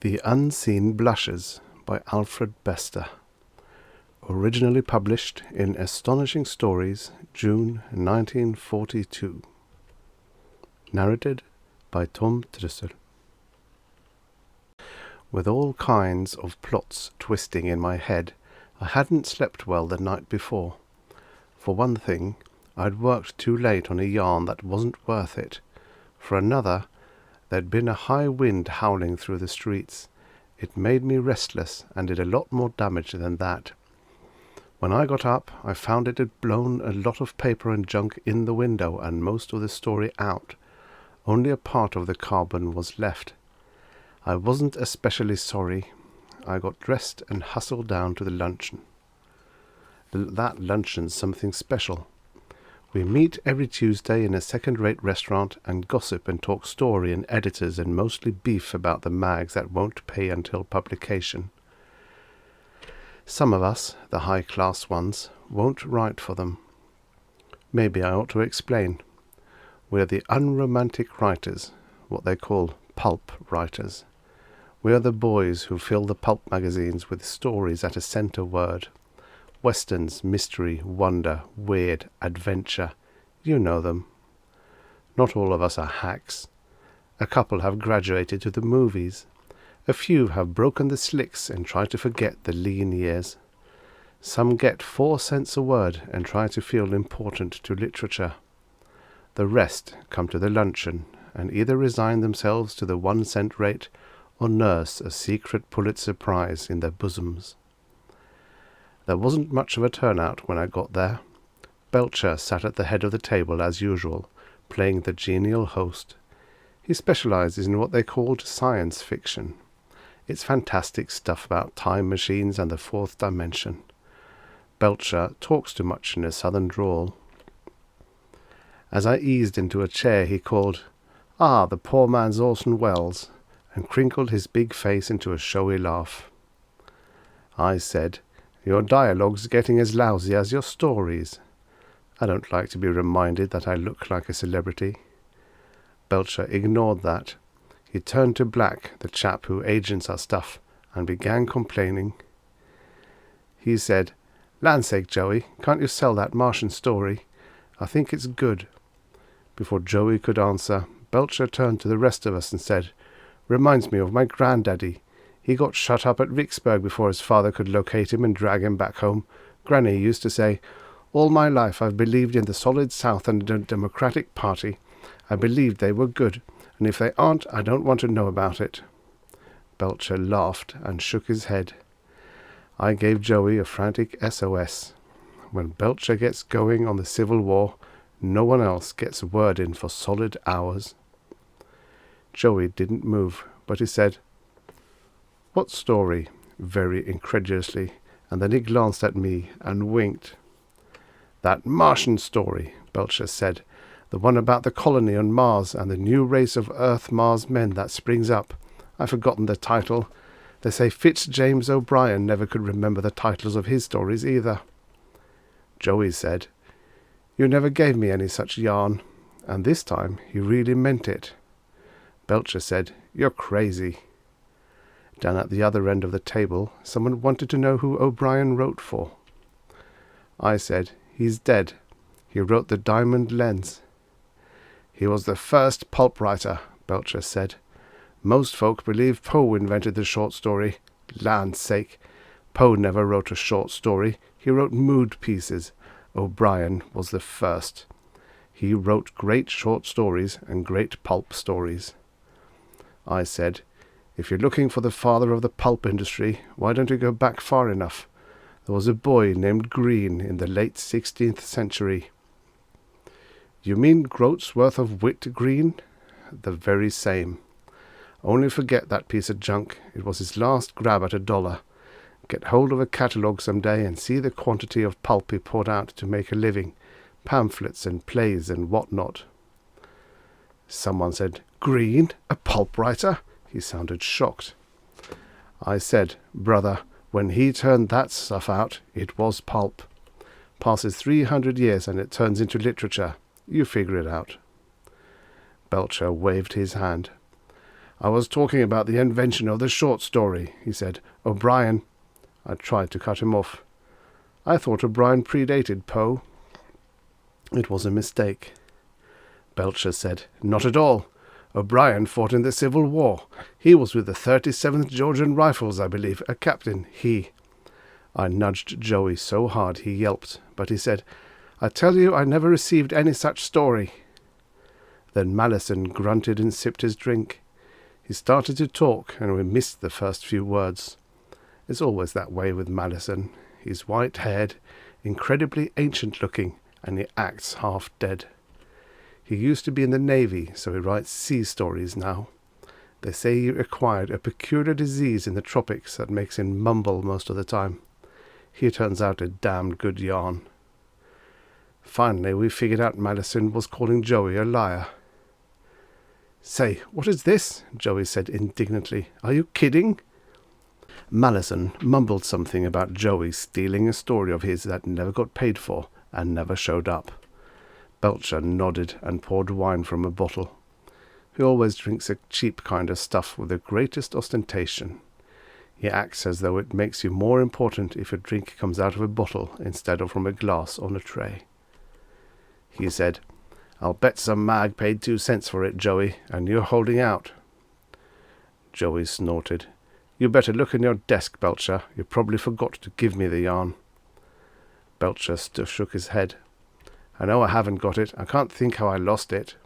The Unseen Blushes by Alfred Bester. Originally published in Astonishing Stories, June 1942. Narrated by Tom Trusser. With all kinds of plots twisting in my head, I hadn't slept well the night before. For one thing, I'd worked too late on a yarn that wasn't worth it. For another, there'd been a high wind howling through the streets. It made me restless and did a lot more damage than that. When I got up, I found it had blown a lot of paper and junk in the window and most of the story out. Only a part of the carbon was left. I wasn't especially sorry. I got dressed and hustled down to the luncheon. That luncheon's something special. We meet every Tuesday in a second-rate restaurant and gossip and talk story and editors and mostly beef about the mags that won't pay until publication. Some of us, the high-class ones, won't write for them. Maybe I ought to explain. We're the unromantic writers, what they call pulp writers. We're the boys who fill the pulp magazines with stories at a centre word. Westerns, mystery, wonder, weird, adventure. You know them. Not all of us are hacks. A couple have graduated to the movies. A few have broken the slicks and try to forget the lean years. Some get 4 cents a word and try to feel important to literature. The rest come to the luncheon and either resign themselves to the 1-cent rate or nurse a secret Pulitzer Prize in their bosoms. There wasn't much of a turnout when I got there. Belcher sat at the head of the table as usual, playing the genial host. He specializes in what they called science fiction. It's fantastic stuff about time machines and the fourth dimension. Belcher talks too much in a southern drawl. As I eased into a chair, he called, "Ah, the poor man's Orson Welles," and crinkled his big face into a showy laugh. I said, "Your dialogue's getting as lousy as your stories." I don't like to be reminded that I look like a celebrity. Belcher ignored that. He turned to Black, the chap who agents our stuff, and began complaining. He said, "Land's sake, Joey, can't you sell that Martian story? I think it's good." Before Joey could answer, Belcher turned to the rest of us and said, "Reminds me of my granddaddy. He got shut up at Vicksburg before his father could locate him and drag him back home. Granny used to say, 'All my life I've believed in the solid South and the Democratic Party. I believed they were good, and if they aren't, I don't want to know about it.'" Belcher laughed and shook his head. I gave Joey a frantic SOS. When Belcher gets going on the Civil War, no one else gets a word in for solid hours. Joey didn't move, but he said, "What story?" very incredulously, and then he glanced at me and winked. "That Martian story," Belcher said, "the one about the colony on Mars and the new race of Earth-Mars men that springs up. I've forgotten the title. They say James O'Brien never could remember the titles of his stories either." Joey said, "You never gave me any such yarn," and this time he really meant it. Belcher said, "You're crazy." Down at the other end of the table, someone wanted to know who O'Brien wrote for. I said, "He's dead. He wrote The Diamond Lens." "He was the first pulp writer," Belcher said. "Most folk believe Poe invented the short story. Land's sake, Poe never wrote a short story. He wrote mood pieces. O'Brien was the first. He wrote great short stories and great pulp stories." I said, "If you're looking for the father of the pulp industry, why don't you go back far enough? There was a boy named Green in the late 16th century. "You mean groats worth of wit Green?" "The very same. Only forget that piece of junk. It was his last grab at $1. Get hold of a catalogue some day and see the quantity of pulp he poured out to make a living, pamphlets and plays and what not." Someone said, "Green, a pulp writer?" He sounded shocked. I said, "Brother, when he turned that stuff out, it was pulp. Passes 300 years and it turns into literature. You figure it out." Belcher waved his hand. "I was talking about the invention of the short story," he said. "O'Brien—" I tried to cut him off. "I thought O'Brien predated Poe." It was a mistake. Belcher said, "Not at all. O'Brien fought in the Civil War. He was with the 37th Georgian Rifles, I believe, a captain, he—" I nudged Joey so hard he yelped, but he said, "I tell you I never received any such story." Then Malleson grunted and sipped his drink. He started to talk, and we missed the first few words. It's always that way with Malleson. He's white-haired, incredibly ancient-looking, and he acts half dead. He used to be in the Navy, so he writes sea stories now. They say he acquired a peculiar disease in the tropics that makes him mumble most of the time. He turns out a damned good yarn. Finally, we figured out Malleson was calling Joey a liar. "Say, what is this?" Joey said indignantly. "Are you kidding?" Malleson mumbled something about Joey stealing a story of his that never got paid for and never showed up. Belcher nodded and poured wine from a bottle. He always drinks a cheap kind of stuff with the greatest ostentation. He acts as though it makes you more important if your drink comes out of a bottle instead of from a glass on a tray. He said, "I'll bet some mag paid 2 cents for it, Joey, and you're holding out." Joey snorted. "You better look in your desk, Belcher. You probably forgot to give me the yarn." Belcher shook his head. "I know I haven't got it. I can't think how I lost it."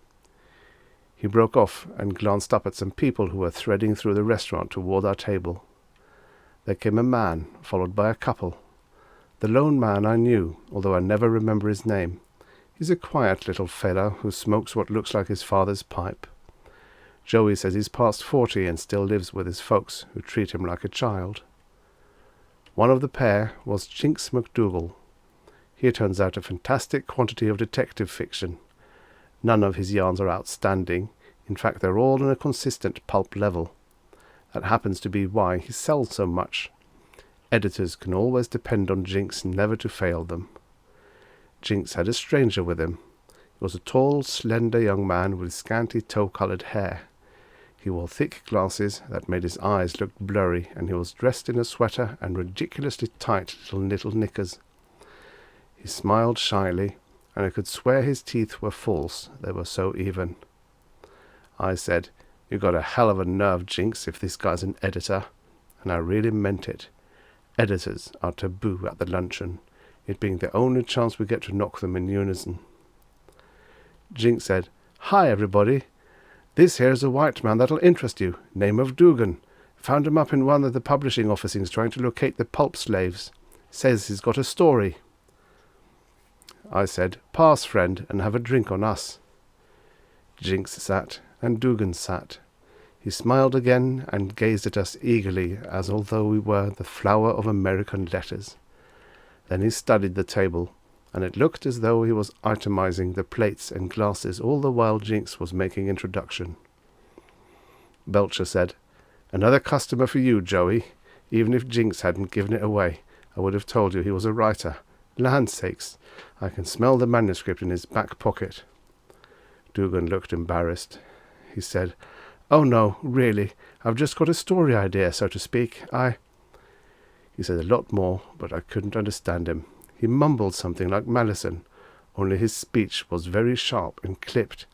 He broke off and glanced up at some people who were threading through the restaurant toward our table. There came a man, followed by a couple. The lone man I knew, although I never remember his name. He's a quiet little fellow who smokes what looks like his father's pipe. Joey says he's past 40 and still lives with his folks, who treat him like a child. One of the pair was Jinx McDougal. He turns out a fantastic quantity of detective fiction. None of his yarns are outstanding. In fact, they're all on a consistent pulp level. That happens to be why he sells so much. Editors can always depend on Jinx never to fail them. Jinx had a stranger with him. He was a tall, slender young man with scanty tow-coloured hair. He wore thick glasses that made his eyes look blurry, and he was dressed in a sweater and ridiculously tight little knickers. He smiled shyly, and I could swear his teeth were false, they were so even. I said, "You got a hell of a nerve, Jinx, if this guy's an editor." And I really meant it. Editors are taboo at the luncheon, it being the only chance we get to knock them in unison. Jinx said, "Hi, everybody. This here's a white man that'll interest you. Name of Dugan. Found him up in one of the publishing offices trying to locate the pulp slaves. Says he's got a story." I said, "Pass, friend, and have a drink on us." Jinx sat, and Dugan sat. He smiled again and gazed at us eagerly, as although we were the flower of American letters. Then he studied the table, and it looked as though he was itemizing the plates and glasses all the while Jinx was making introduction. Belcher said, "Another customer for you, Joey. Even if Jinx hadn't given it away, I would have told you he was a writer. Land's sakes, I can smell the manuscript in his back pocket." Dugan looked embarrassed. He said, "Oh no, really, I've just got a story idea, so to speak. He said a lot more, but I couldn't understand him. He mumbled something like Malleson, only his speech was very sharp and clipped.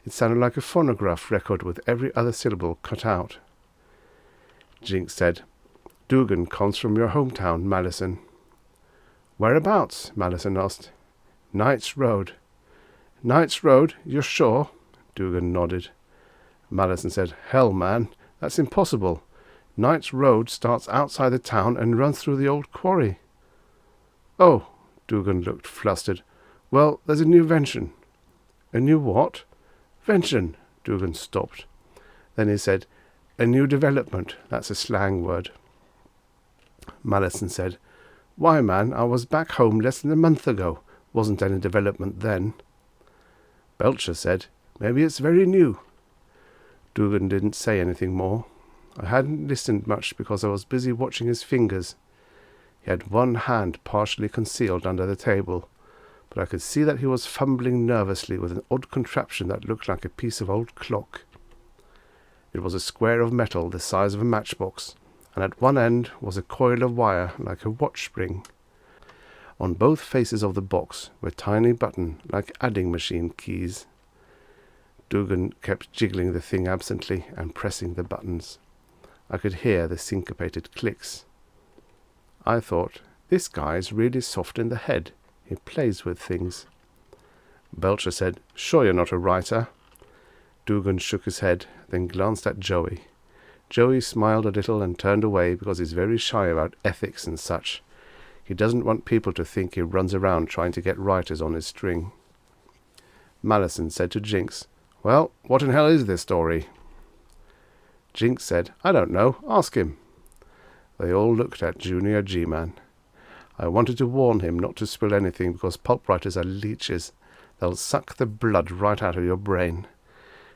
It sounded like a phonograph record with every other syllable cut out. Jinx said, "Dugan comes from your hometown, Malleson." "Whereabouts?" Malleson asked. "Knight's Road." "Knight's Road? You're sure?" Dugan nodded. Malleson said, "Hell, man, that's impossible. Knight's Road starts outside the town and runs through the old quarry." "Oh," Dugan looked flustered. "Well, there's a new vention." "A new what?" "Vention," Dugan stopped. Then he said, "A new development, that's a slang word." Malleson said, "Why, man, I was back home less than a month ago. Wasn't any development then." Belcher said, "Maybe it's very new." Dugan didn't say anything more. I hadn't listened much because I was busy watching his fingers. He had one hand partially concealed under the table, but I could see that he was fumbling nervously with an odd contraption that looked like a piece of old clock. It was a square of metal the size of a matchbox, and at one end was a coil of wire like a watch spring. On both faces of the box were tiny buttons like adding machine keys. Dugan kept jiggling the thing absently and pressing the buttons. I could hear the syncopated clicks. I thought, this guy's really soft in the head. He plays with things. Belcher said, "Sure you're not a writer?" Dugan shook his head, then glanced at Joey. Joey smiled a little and turned away because he's very shy about ethics and such. He doesn't want people to think he runs around trying to get writers on his string. Malleson said to Jinx, "Well, what in hell is this story?" Jinx said, "I don't know. Ask him." They all looked at Junior G-Man. I wanted to warn him not to spill anything because pulp writers are leeches. They'll suck the blood right out of your brain.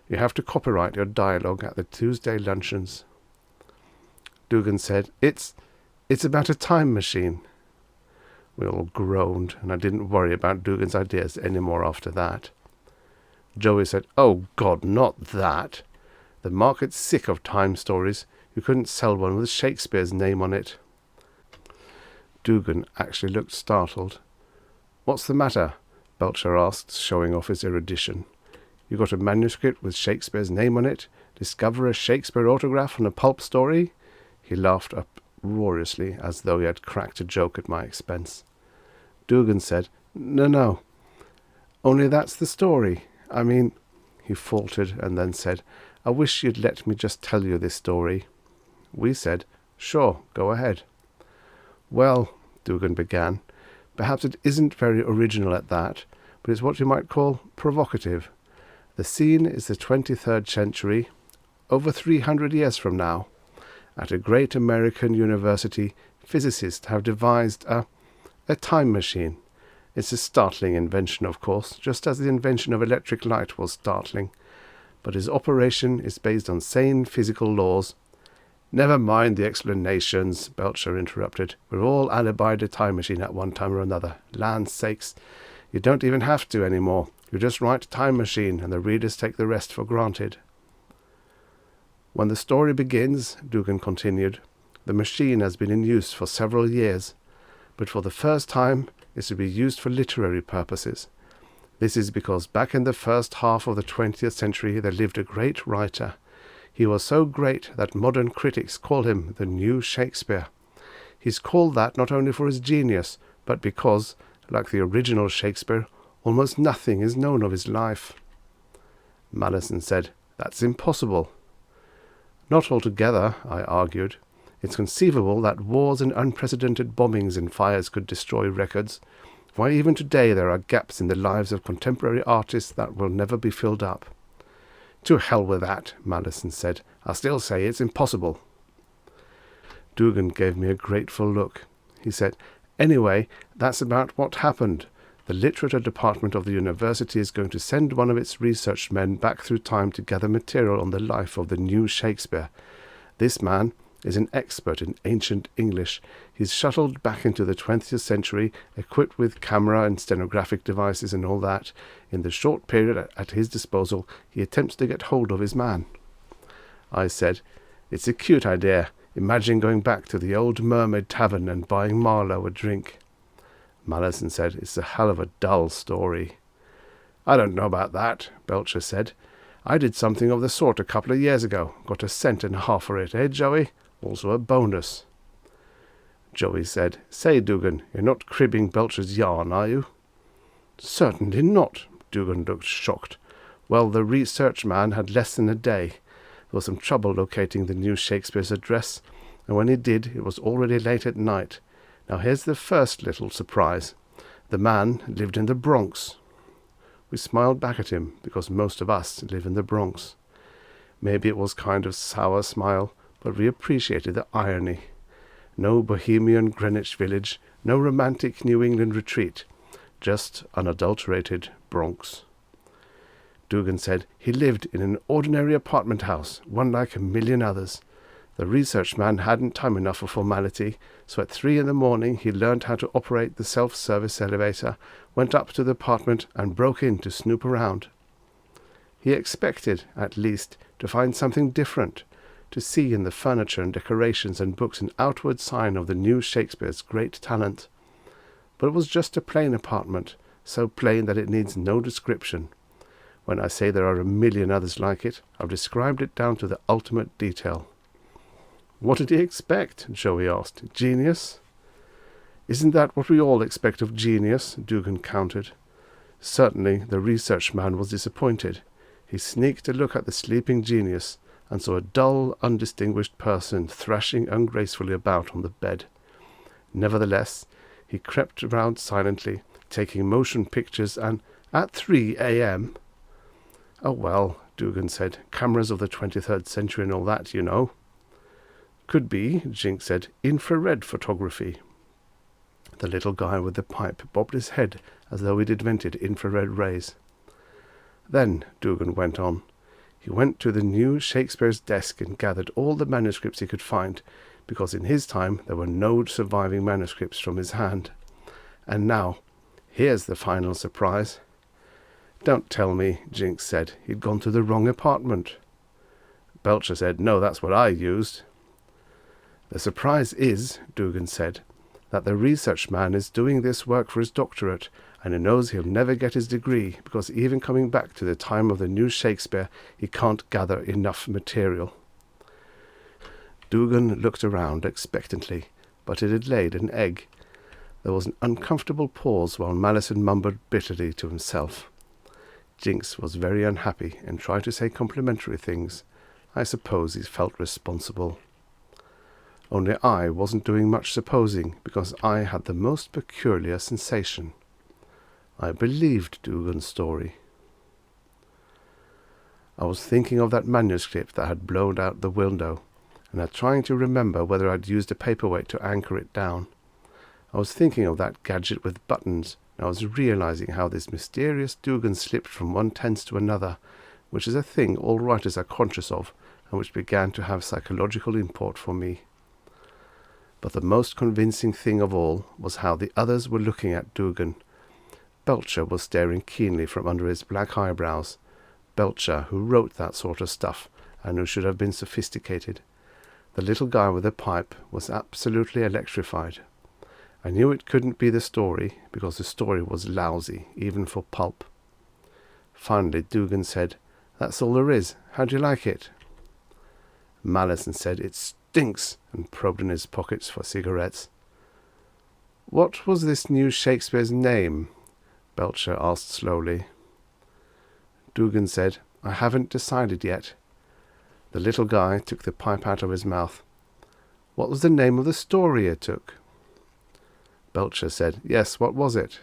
You have to copyright your dialogue at the Tuesday luncheons. Dugan said, It's about a time machine." We all groaned, and I didn't worry about Dugan's ideas any more after that. Joey said, "Oh God, not that. The market's sick of time stories. You couldn't sell one with Shakespeare's name on it." Dugan actually looked startled. "What's the matter?" Belcher asked, showing off his erudition. "You got a manuscript with Shakespeare's name on it? Discover a Shakespeare autograph on a pulp story?" He laughed uproariously, as though he had cracked a joke at my expense. Dugan said, No. Only that's the story. I mean," he faltered and then said, "I wish you'd let me just tell you this story." We said, "Sure, go ahead." "Well," Dugan began, "perhaps it isn't very original at that, but it's what you might call provocative. The scene is the 23rd century, over 300 years from now. At a great American university, physicists have devised a time machine. It's a startling invention, of course, just as the invention of electric light was startling. But its operation is based on sane physical laws." "Never mind the explanations," Belcher interrupted. "We've all alibied a time machine at one time or another. Land's sakes, you don't even have to anymore. You just write time machine, and the readers take the rest for granted." "When the story begins," Dugan continued, "the machine has been in use for several years, but for the first time it's to be used for literary purposes. This is because back in the first half of the 20th century there lived a great writer. He was so great that modern critics call him the new Shakespeare. He's called that not only for his genius, but because, like the original Shakespeare, almost nothing is known of his life." Malleson said, "That's impossible." "Not altogether," I argued. "It's conceivable that wars and unprecedented bombings and fires could destroy records. Why, even today there are gaps in the lives of contemporary artists that will never be filled up." "To hell with that," Malleson said. "I still say it's impossible." Dugan gave me a grateful look. He said, "Anyway, that's about what happened. The literature department of the university is going to send one of its research men back through time to gather material on the life of the new Shakespeare. This man is an expert in ancient English. He's shuttled back into the 20th century, equipped with camera and stenographic devices and all that. In the short period at his disposal, he attempts to get hold of his man." I said, "It's a cute idea. Imagine going back to the old Mermaid Tavern and buying Marlowe a drink." Malleson said, "It's a hell of a dull story." "I don't know about that," Belcher said. "I did something of the sort a couple of years ago. Got a cent and a half for it, eh, Joey? Also a bonus." Joey said, "Say, Dugan, you're not cribbing Belcher's yarn, are you?" "Certainly not." Dugan looked shocked. "Well, the research man had less than a day. There was some trouble locating the new Shakespeare's address, and when he did, it was already late at night. Now here's the first little surprise. The man lived in the Bronx." We smiled back at him, because most of us live in the Bronx. Maybe it was kind of sour smile, but we appreciated the irony. No bohemian Greenwich Village, no romantic New England retreat, just unadulterated Bronx. Dugan said, "He lived in an ordinary apartment house, one like a million others. The research man hadn't time enough for formality, so at 3 a.m. he learned how to operate the self-service elevator, went up to the apartment and broke in to snoop around. He expected, at least, to find something different, to see in the furniture and decorations and books an outward sign of the new Shakespeare's great talent. But it was just a plain apartment, so plain that it needs no description. When I say there are a million others like it, I've described it down to the ultimate detail. "What did he expect?" Joey asked. "Genius?" "Isn't that what we all expect of genius?" Dugan countered. Certainly the research man was disappointed. He sneaked a look at the sleeping genius and saw a dull, undistinguished person thrashing ungracefully about on the bed. Nevertheless, he crept around silently, taking motion pictures, and at 3 a.m. "Oh, well," Dugan said, "cameras of the 23rd century and all that, you know." "Could be," Jinx said, "infrared photography." The little guy with the pipe bobbed his head as though he'd invented infrared rays. "Then," Dugan went on, "he went to the new Shakespeare's desk and gathered all the manuscripts he could find, because in his time there were no surviving manuscripts from his hand. And now, here's the final surprise." "Don't tell me," Jinx said, "he'd gone to the wrong apartment." Belcher said, "No, that's what I used." "The surprise is," Dugan said, "that the research man is doing this work for his doctorate, and he knows he'll never get his degree, because even coming back to the time of the new Shakespeare, he can't gather enough material." Dugan looked around expectantly, but it had laid an egg. There was an uncomfortable pause while Malison mumbled bitterly to himself. Jinx was very unhappy and tried to say complimentary things. I suppose he felt responsible. Only I wasn't doing much supposing, because I had the most peculiar sensation. I believed Dugan's story. I was thinking of that manuscript that had blown out the window, and I trying to remember whether I'd used a paperweight to anchor it down. I was thinking of that gadget with buttons, and I was realizing how this mysterious Dugan slipped from one tense to another, which is a thing all writers are conscious of, and which began to have psychological import for me. But the most convincing thing of all was how the others were looking at Dugan. Belcher was staring keenly from under his black eyebrows. Belcher, who wrote that sort of stuff, and who should have been sophisticated. The little guy with the pipe was absolutely electrified. I knew it couldn't be the story, because the story was lousy, even for pulp. Finally Dugan said, "That's all there is. How'd you like it?" Malison said, "It stinks," and probed in his pockets for cigarettes. "What was this new Shakespeare's name?" Belcher asked slowly. Dugan said, "I haven't decided yet." The little guy took the pipe out of his mouth. "What was the name of the story it took?" Belcher said, "Yes, what was it?"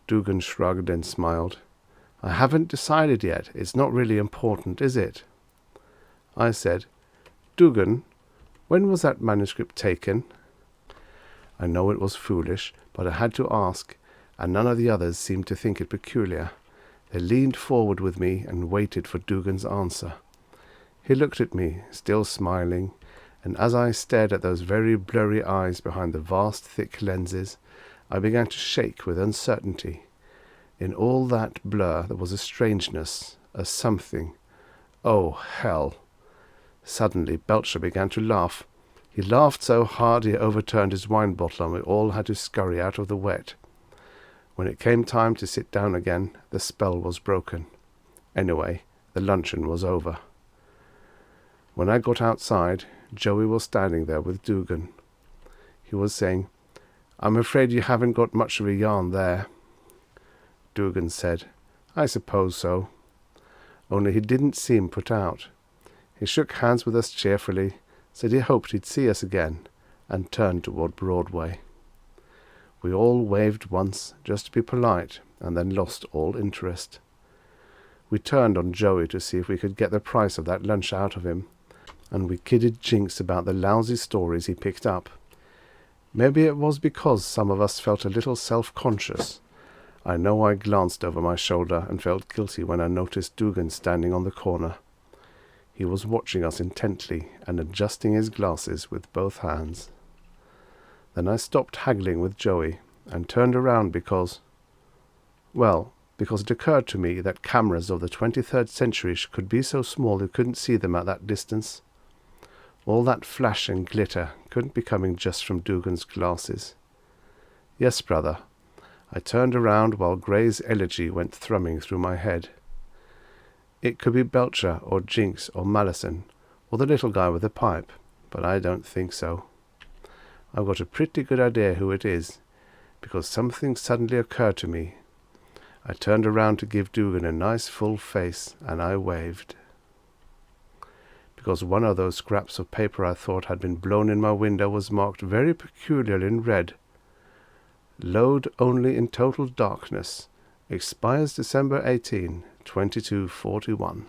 Dugan shrugged and smiled. "I haven't decided yet. It's not really important, is it?" I said, "Dugan, when was that manuscript taken?" I know it was foolish, but I had to ask, and none of the others seemed to think it peculiar. They leaned forward with me and waited for Dugan's answer. He looked at me, still smiling, and as I stared at those very blurry eyes behind the vast thick lenses, I began to shake with uncertainty. In all that blur there was a strangeness, a something. Oh, hell! Suddenly Belcher began to laugh. He laughed so hard he overturned his wine bottle, and we all had to scurry out of the wet. When it came time to sit down again, the spell was broken. Anyway, the luncheon was over. When I got outside, Joey was standing there with Dugan. He was saying, "I'm afraid you haven't got much of a yarn there." Dugan said, "I suppose so." Only he didn't seem put out. He shook hands with us cheerfully, said he hoped he'd see us again, and turned toward Broadway. We all waved once, just to be polite, and then lost all interest. We turned on Joey to see if we could get the price of that lunch out of him, and we kidded Jinx about the lousy stories he picked up. Maybe it was because some of us felt a little self-conscious. I know I glanced over my shoulder and felt guilty when I noticed Dugan standing on the corner. He was watching us intently and adjusting his glasses with both hands. Then I stopped haggling with Joey and turned around because because it occurred to me that cameras of the 23rd century could be so small you couldn't see them at that distance. All that flash and glitter couldn't be coming just from Dugan's glasses. Yes, brother. I turned around while Gray's Elegy went thrumming through my head. It could be Belcher or Jinks or Malleson or the little guy with the pipe, but I don't think so. I've got a pretty good idea who it is, because something suddenly occurred to me. I turned around to give Dugan a nice full face, and I waved. Because one of those scraps of paper I thought had been blown in my window was marked very peculiarly in red. Load only in total darkness. Expires December 18, 2241.